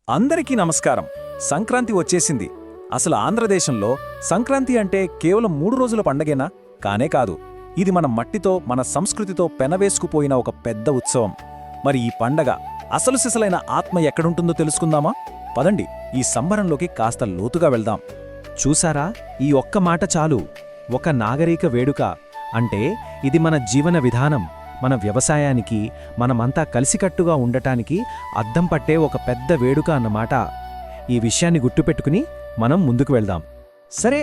అందరికీ నమస్కారం. సంక్రాంతి వచ్చేసింది. అసలు ఆంధ్రదేశంలో సంక్రాంతి అంటే కేవలం 3 రోజుల పండగేనా? కానే కాదు. ఇది మన మట్టితో, మన సంస్కృతితో పెనవేసుకుపోయిన ఒక పెద్ద ఉత్సవం. మరి ఈ పండగ అసలు సిసలైన ఆత్మ ఎక్కడుంటుందో తెలుసుకుందామా? పదండి, ఈ సంబరంలోకి కాస్త లోతుగా వెళ్దాం. చూసారా, ఈ ఒక్క మాట చాలు. ఒక నాగరిక వేడుక అంటే ఇది మన జీవన విధానం, మన వ్యవసాయానికి, మనమంతా కలిసికట్టుగా ఉండటానికి అద్దం పట్టే ఒక పెద్ద వేడుక అన్నమాట. ఈ విషయాన్ని గుర్తుపెట్టుకుని మనం ముందుకు వెళ్దాం. సరే,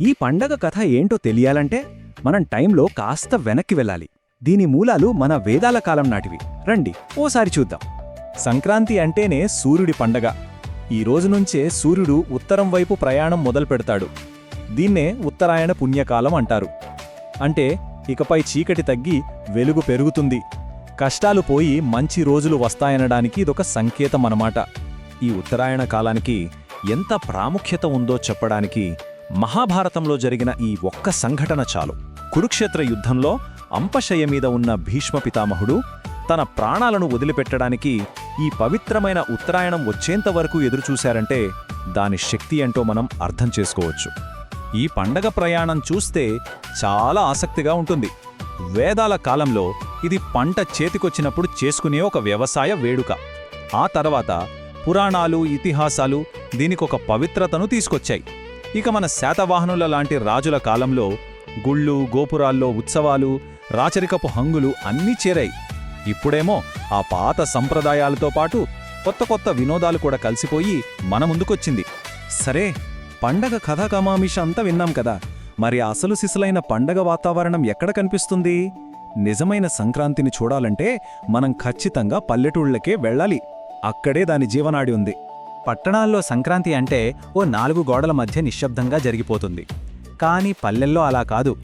ఈ పండగ కథ ఏంటో తెలియాలంటే మనం టైంలో కాస్త వెనక్కి వెళ్ళాలి. దీని మూలాలు మన వేదాల కాలం నాటివి. రండి ఓసారి చూద్దాం. సంక్రాంతి అంటేనే సూర్యుడి పండగ. ఈ రోజు నుంచే సూర్యుడు ఉత్తరం వైపు ప్రయాణం మొదలుపెడతాడు. దీన్నే ఉత్తరాయణ పుణ్యకాలం అంటారు. అంటే ఇకపై చీకటి తగ్గి వెలుగు పెరుగుతుంది, కష్టాలు పోయి మంచి రోజులు వస్తాయనడానికి ఇదొక సంకేతం అన్నమాట. ఈ ఉత్తరాయణ కాలానికి ఎంత ప్రాముఖ్యత ఉందో చెప్పడానికి మహాభారతంలో జరిగిన ఈ ఒక్క సంఘటన చాలు. కురుక్షేత్ర యుద్ధంలో అంపశయ్య మీద ఉన్న భీష్మ పితామహుడు తన ప్రాణాలను వదిలిపెట్టడానికి ఈ పవిత్రమైన ఉత్తరాయణం వచ్చేంతవరకు ఎదురుచూశారంటే దాని శక్తి ఏంటో మనం అర్థం చేసుకోవచ్చు. ఈ పండగ ప్రయాణం చూస్తే చాలా ఆసక్తిగా ఉంటుంది. వేదాల కాలంలో ఇది పంట చేతికొచ్చినప్పుడు చేసుకునే ఒక వ్యవసాయ వేడుక. ఆ తర్వాత పురాణాలు, ఇతిహాసాలు దీనికొక పవిత్రతను తీసుకొచ్చాయి. ఇక మన శాతవాహనుల లాంటి రాజుల కాలంలో గుళ్ళు, గోపురాల్లో ఉత్సవాలు, రాచరికపు హంగులు అన్నీ చేరాయి. ఇప్పుడేమో ఆ పాత సంప్రదాయాలతో పాటు కొత్త కొత్త వినోదాలు కూడా కలిసిపోయి మన ముందుకొచ్చింది. సరే, పండగ కథాకమామిష అంతా విన్నాం కదా. మరి అసలు సిసలైన పండగ వాతావరణం ఎక్కడ కనిపిస్తుంది? నిజమైన సంక్రాంతిని చూడాలంటే మనం ఖచ్చితంగా పల్లెటూళ్లకే వెళ్ళాలి. అక్కడే దాని జీవనాడి ఉంది. పట్టణాల్లో సంక్రాంతి అంటే ఓ 4 గోడల మధ్య నిశ్శబ్దంగా జరిగిపోతుంది. కానీ పల్లెల్లో అలా కాదు.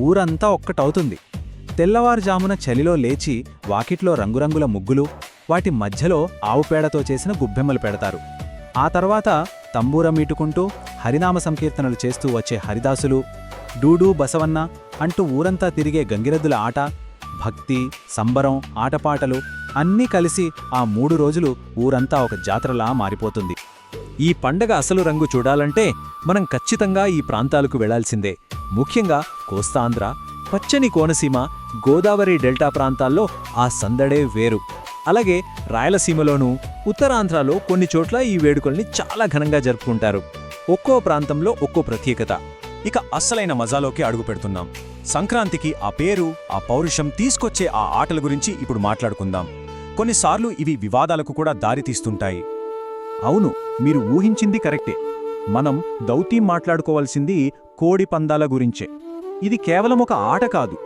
ఊరంతా ఒక్కటవుతుంది. తెల్లవారుజామున చలిలో లేచి వాకిట్లో రంగురంగుల ముగ్గులు, వాటి మధ్యలో ఆవుపేడతో చేసిన గుబ్బెమ్మలు పెడతారు. ఆ తర్వాత తంబూరం మీటుకుంటూ హరినామ సంకీర్తనలు చేస్తూ వచ్చే హరిదాసులు, డూడూ బసవన్న అంటూ ఊరంతా తిరిగే గంగిరెద్దుల ఆట, భక్తి, సంబరం, ఆటపాటలు అన్నీ కలిసి ఆ 3 రోజులు ఊరంతా ఒక జాతరలా మారిపోతుంది. ఈ పండగ అసలు రంగు చూడాలంటే మనం ఖచ్చితంగా ఈ ప్రాంతాలకు వెళ్లాల్సిందే. ముఖ్యంగా కోస్తాంధ్ర, పచ్చని కోనసీమ, గోదావరి డెల్టా ప్రాంతాల్లో ఆ సందడే వేరు. అలాగే రాయలసీమలోనూ, ఉత్తరాంధ్రలో కొన్ని చోట్ల ఈ వేడుకల్ని చాలా ఘనంగా జరుపుకుంటారు. ఒక్కో ప్రాంతంలో ఒక్కో ప్రత్యేకత. ఇక అస్సలైన మజాలోకి అడుగుపెడుతున్నాం. సంక్రాంతికి ఆ పేరు, ఆ పౌరుషం తీసుకొచ్చే ఆ ఆటల గురించి ఇప్పుడు మాట్లాడుకుందాం. కొన్నిసార్లు ఇవి వివాదాలకు కూడా దారితీస్తుంటాయి. అవును, మీరు ఊహించింది కరెక్టే. మనం దౌత్యం మాట్లాడుకోవాల్సింది కోడి పందాల గురించే. ఇది కేవలం ఒక ఆట కాదు.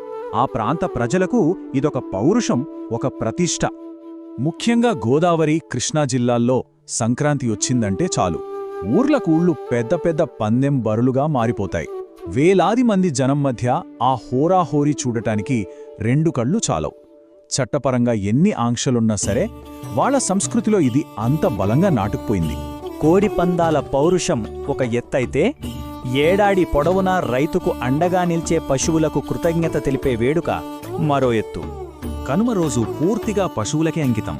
ఆ ప్రాంత ప్రజలకు ఇదొక పౌరుషం, ఒక ప్రతిష్ఠ. ముఖ్యంగా గోదావరి, కృష్ణా జిల్లాల్లో సంక్రాంతి వచ్చిందంటే చాలు, ఊర్లకూళ్ళు పెద్ద పెద్ద పందెం బరులుగా మారిపోతాయి. వేలాది మంది జనం మధ్య ఆ హోరాహోరీ చూడటానికి 2 కళ్ళు చాలవు. చట్టపరంగా ఎన్ని ఆంక్షలున్నా సరే వాళ్ల సంస్కృతిలో ఇది అంత బలంగా నాటుకుపోయింది. కోడిపందాల పౌరుషం ఒక ఎత్తైతే, ఏడాది పొడవునా రైతుకు అండగా నిల్చే పశువులకు కృతజ్ఞత తెలిపే వేడుక మరో ఎత్తు. కనుమ రోజు పూర్తిగా పశువులకే అంకితం.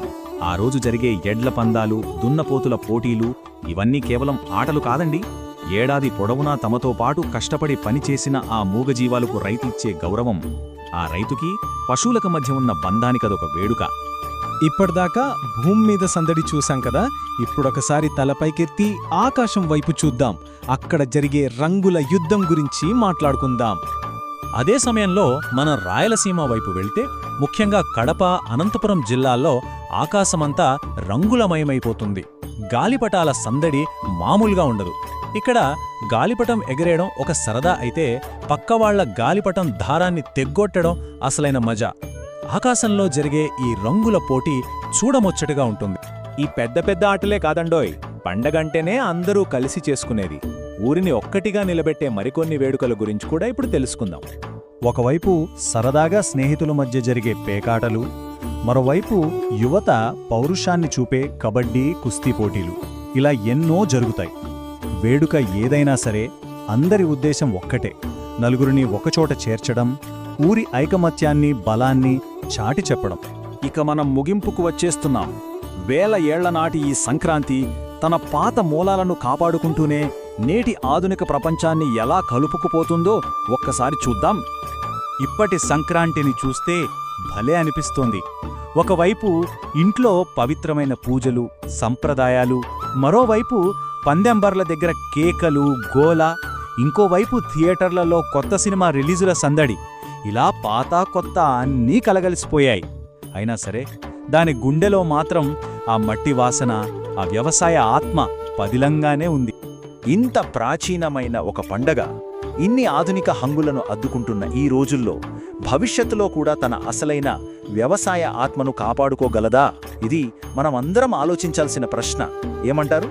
ఆ రోజు జరిగే ఎడ్ల పందాలు, దున్నపోతుల పోటీలు ఇవన్నీ కేవలం ఆటలు కాదండి. ఏడాది పొడవునా తమతో పాటు కష్టపడి పనిచేసిన ఆ మూగజీవాలకు రైతిచ్చే గౌరవం. ఆ రైతుకి పశువులకు మధ్య ఉన్న బంధానికదొక వేడుక. ఇప్పటిదాకా భూమి మీద సందడి చూశాం కదా, ఇప్పుడొకసారి తలపైకెత్తి ఆకాశం వైపు చూద్దాం. అక్కడ జరిగే రంగుల యుద్ధం గురించి మాట్లాడుకుందాం. అదే సమయంలో మన రాయలసీమ వైపు వెళ్తే, ముఖ్యంగా కడప, అనంతపురం జిల్లాల్లో ఆకాశమంతా రంగులమయమైపోతుంది. గాలిపటాల సందడి మామూలుగా ఉండదు. ఇక్కడ గాలిపటం ఎగరేయడం ఒక సరదా అయితే, పక్కవాళ్ల గాలిపటం దారాన్ని తెగ్గొట్టడం అసలైన మజా. ఆకాశంలో జరిగే ఈ రంగుల పోటీ చూడముచ్చటగా ఉంటుంది. ఈ పెద్ద పెద్ద ఆటలే కాదండోయ్, పండగంటేనే అందరూ కలిసి చేసుకునేది. ఊరిని ఒక్కటిగా నిలబెట్టే మరికొన్ని వేడుకల గురించి కూడా ఇప్పుడు తెలుసుకుందాం. ఒకవైపు సరదాగా స్నేహితుల మధ్య జరిగే పేకాటలు, మరోవైపు యువత పౌరుషాన్ని చూపే కబడ్డీ, కుస్తీ పోటీలు, ఇలా ఎన్నో జరుగుతాయి. వేడుక ఏదైనా సరే అందరి ఉద్దేశం ఒక్కటే, నలుగురిని ఒకచోట చేర్చడం, ఊరి ఐకమత్యాన్ని, బలాన్ని చాటి చెప్పడం. ఇక మనం ముగింపుకు వచ్చేస్తున్నాం. వేల ఏళ్ల నాటి ఈ సంక్రాంతి తన పాత మూలాలను కాపాడుకుంటూనే నేటి ఆధునిక ప్రపంచాన్ని ఎలా కలుపుకుపోతుందో ఒక్కసారి చూద్దాం. ఇప్పటి సంక్రాంతిని చూస్తే భలే అనిపిస్తోంది. ఒకవైపు ఇంట్లో పవిత్రమైన పూజలు, సంప్రదాయాలు, మరోవైపు పందెంబర్ల దగ్గర కేకలు, గోల, ఇంకోవైపు థియేటర్లలో కొత్త సినిమా రిలీజుల సందడి. ఇలా పాత కొత్త అన్నీ కలగలిసిపోయాయి. అయినా సరే దాని గుండెలో మాత్రం ఆ మట్టి వాసన, ఆ వ్యవసాయ ఆత్మ పదిలంగానే ఉంది. ఇంత ప్రాచీనమైన ఒక పండగ ఇన్ని ఆధునిక హంగులను అద్దుకుంటున్న ఈ రోజుల్లో భవిష్యత్తులో కూడా తన అసలైన వ్యవసాయ ఆత్మను కాపాడుకోగలదా? ఇది మనమందరం ఆలోచించాల్సిన ప్రశ్న. ఏమంటారు?